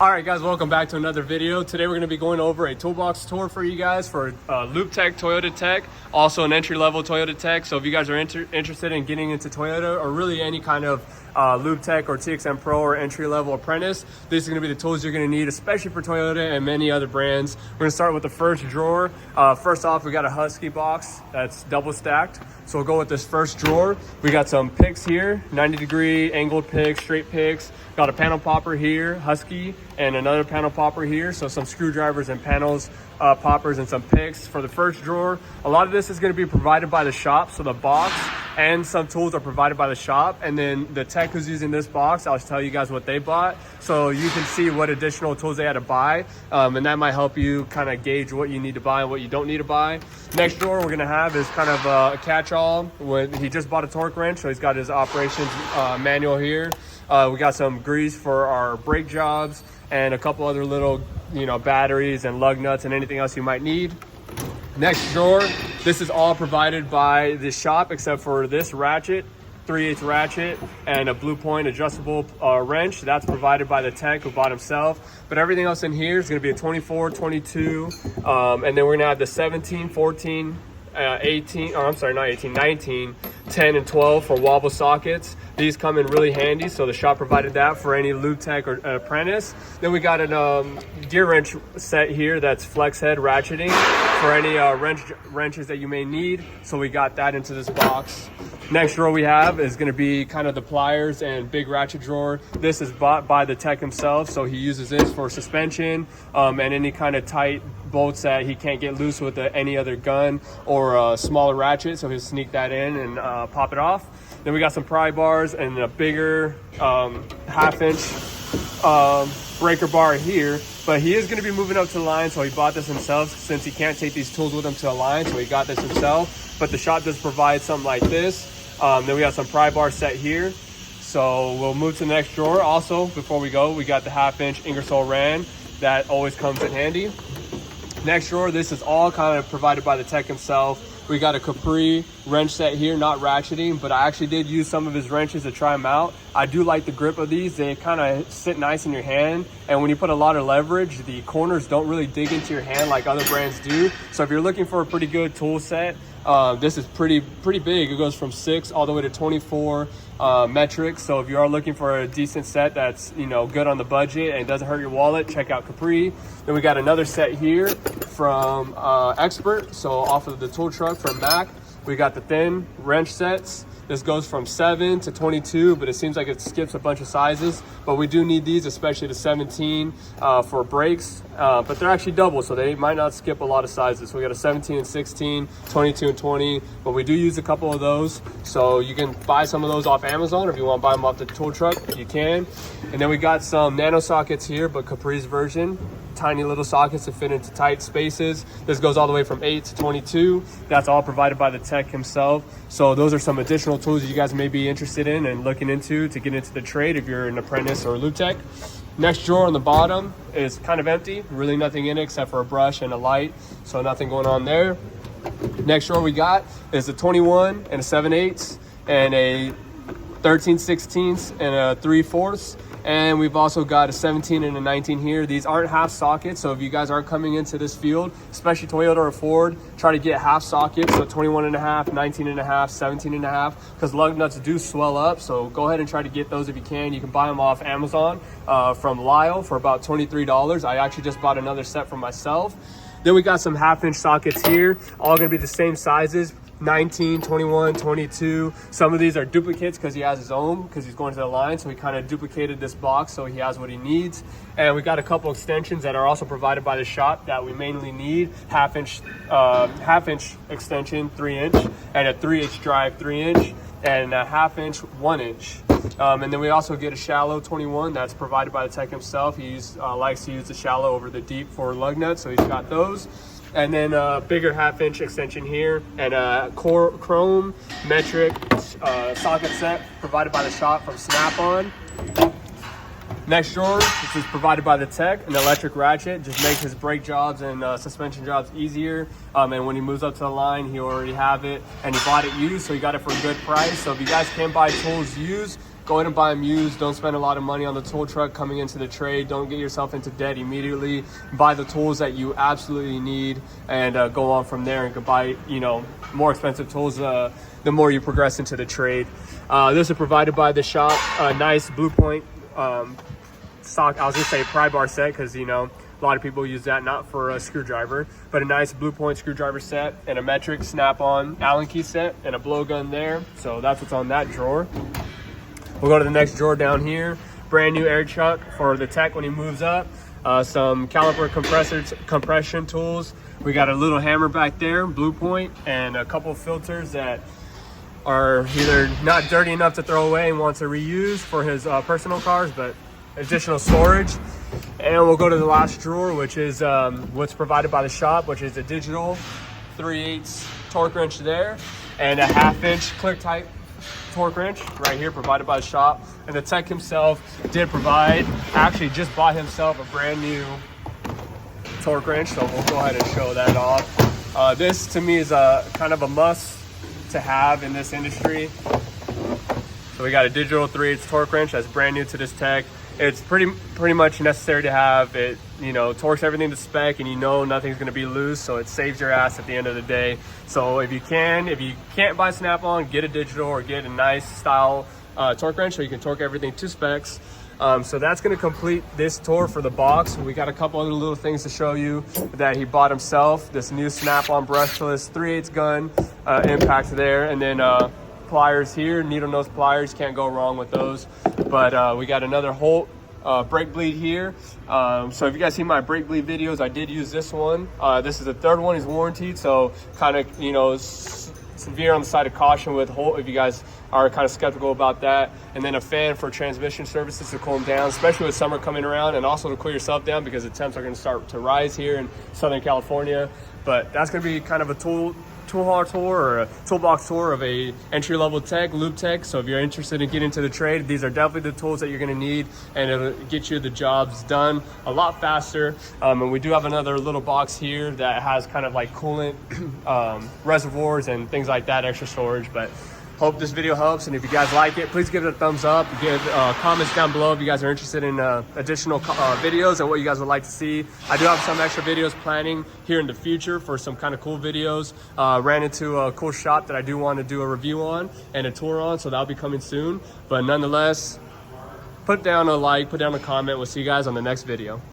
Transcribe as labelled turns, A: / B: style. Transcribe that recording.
A: All right, guys, welcome back to another video. Today we're going to be going over a toolbox tour for you guys for Lube Tech Toyota Tech, also an entry-level Toyota Tech. So if you guys are interested in getting into Toyota or really any kind of Lube Tech or TXM Pro or entry-level Apprentice, these are going to be the tools you're going to need, especially for Toyota and many other brands. We're going to start with the first drawer. First off, we got a Husky box that's double stacked. So we'll go with this first drawer. We got some picks here, 90-degree angled picks, straight picks. Got a panel popper here, Husky, and another panel popper here. So some screwdrivers and panels, poppers, and some picks for the first drawer. A lot of this is going to be provided by the shop. So the box and some tools are provided by the shop. And then the tech who's using this box, I'll tell you guys what they bought. So you can see what additional tools they had to buy. And that might help you kind of gauge what you need to buy and what you don't need to buy. Next drawer we're going to have is kind of a catch-all. When he just bought a torque wrench, so he's got his operations manual here. We got some grease for our brake jobs and a couple other little, batteries and lug nuts and anything else you might need. Next drawer, this is all provided by the shop except for this ratchet, 3/8 ratchet, and a Blue Point adjustable wrench. That's provided by the tech who bought himself. But everything else in here is going to be a 24, 22, and then we're going to have the 17, 14, 18, or I'm sorry, not 18, 19, 10, and 12 for wobble sockets. These come in really handy, so the shop provided that for any Lube Tech or Apprentice. Then we got a gear wrench set here that's flex head ratcheting for any wrenches that you may need. So we got that into this box. Next drawer we have is going to be kind of the pliers and big ratchet drawer. This is bought by the tech himself, so he uses this for suspension and any kind of tight bolts that he can't get loose with any other gun or a smaller ratchet, so he'll sneak that in and pop it off. Then we got some pry bars and a bigger half-inch breaker bar here, but he is going to be moving up to the line, so he bought this himself since he can't take these tools with him to the line, so he got this himself. But the shop does provide something like this. Then we got some pry bar set here. So we'll move to the next drawer. Also, before we go, we got the half-inch Ingersoll Rand that always comes in handy. Next drawer, this is all kind of provided by the tech himself. We got a Capri wrench set here, not ratcheting, but I actually did use some of his wrenches to try them out. I do like the grip of these. They kind of sit nice in your hand, and when you put a lot of leverage, the corners don't really dig into your hand like other brands do. So if you're looking for a pretty good tool set, this is pretty big. It goes from 6 all the way to 24 metric. So if you are looking for a decent set that's good on the budget and doesn't hurt your wallet, check out Capri. Then we got another set here from Expert, so off of the tool truck from Mac. We got the thin wrench sets. This goes from 7 to 22, but it seems like it skips a bunch of sizes. But we do need these, especially the 17 for brakes. But they're actually double, so they might not skip a lot of sizes. So we got a 17 and 16, 22 and 20, but we do use a couple of those. So you can buy some of those off Amazon, or if you want to buy them off the tool truck, you can. And then we got some nano sockets here, but Capri's version. Tiny little sockets to fit into tight spaces. This goes all the way from 8 to 22. That's all provided by the tech himself. So those are some additional tools you guys may be interested in and looking into to get into the trade if you're an apprentice or a Lube Tech. Next drawer on the bottom is kind of empty, really nothing in it except for a brush and a light, so nothing going on there. Next drawer we got is a 21 and a 7/8 and a 13/16 and a 3/4. And we've also got a 17 and a 19 here. These aren't half sockets, so if you guys are coming into this field, especially Toyota or Ford, try to get half sockets, so 21 and a half, 19 and a half, 17 and a half, because lug nuts do swell up. So go ahead and try to get those if you can. You can buy them off Amazon from Lyle for about $23. I actually just bought another set for myself. Then we got some half-inch sockets here, all gonna be the same sizes. 19, 21, 22. Some of these are duplicates because he has his own, because he's going to the line, so he kind of duplicated this box so he has what he needs. And we got a couple extensions that are also provided by the shop that we mainly need. Half-inch extension, 3-inch, and a 3/8 drive, 3-inch, and a half-inch, 1-inch. And then we also get a shallow 21 that's provided by the tech himself. He likes to use the shallow over the deep for lug nuts, so he's got those. And then a bigger half-inch extension here, and a chrome metric socket set provided by the shop from Snap-on. Next drawer, this is provided by the tech, an electric ratchet. Just makes his brake jobs and suspension jobs easier. And when he moves up to the line, he already have it. And he bought it used, so he got it for a good price. So if you guys can buy tools used, go ahead and buy them used. Don't spend a lot of money on the tool truck coming into the trade. Don't get yourself into debt immediately. Buy the tools that you absolutely need, and go on from there, and buy, you know, more expensive tools the more you progress into the trade. This is provided by the shop. A nice Blue Point stock, I was gonna say pry bar set, because, you know, a lot of people use that not for a screwdriver, but a nice Blue Point screwdriver set, and a metric snap-on Allen key set, and a blowgun there. So that's what's on that drawer. We'll go to the next drawer down here. Brand new air chuck for the tech when he moves up. Some caliper compression tools. We got a little hammer back there, Blue Point, and a couple filters that are either not dirty enough to throw away and wants to reuse for his personal cars, but additional storage. And we'll go to the last drawer, which is what's provided by the shop, which is a digital 3/8 torque wrench there, and a 1/2-inch clear type torque wrench right here, provided by the shop. And the tech himself did provide, actually just bought himself a brand new torque wrench, so we'll go ahead and show that off. This to me is a kind of a must to have in this industry. So we got a digital 3/8 torque wrench that's brand new to this tech. It's pretty much necessary to have it. You know, torques everything to spec, and you know nothing's going to be loose, so it saves your ass at the end of the day. So if you can't buy Snap-on, get a digital or get a nice style torque wrench so you can torque everything to specs. So that's going to complete this tour for the box. We got a couple other little things to show you that he bought himself. This new Snap-on brushless 3/8 gun impact there, and then pliers here, needle nose pliers, can't go wrong with those. But we got another Holt brake bleed here. So if you guys see my brake bleed videos, I did use this one. This is the third one. He's warranted, so kind of, you know, severe on the side of caution with Holt if you guys are kind of skeptical about that. And then a fan for transmission services to cool them down, especially with summer coming around, and also to cool yourself down because the temps are going to start to rise here in Southern California. But that's going to be kind of a tool haul tour, or a toolbox tour of a entry-level tech, lube tech. So if you're interested in getting into the trade, these are definitely the tools that you're going to need, and it'll get you the jobs done a lot faster. And we do have another little box here that has kind of like coolant reservoirs and things like that, extra storage. But hope this video helps, and if you guys like it, please give it a thumbs up. Give comments down below if you guys are interested in additional videos and what you guys would like to see. I do have some extra videos planning here in the future for some kind of cool videos. Ran into a cool shop that I do want to do a review on and a tour on, so that'll be coming soon. But nonetheless, put down a like, put down a comment. We'll see you guys on the next video.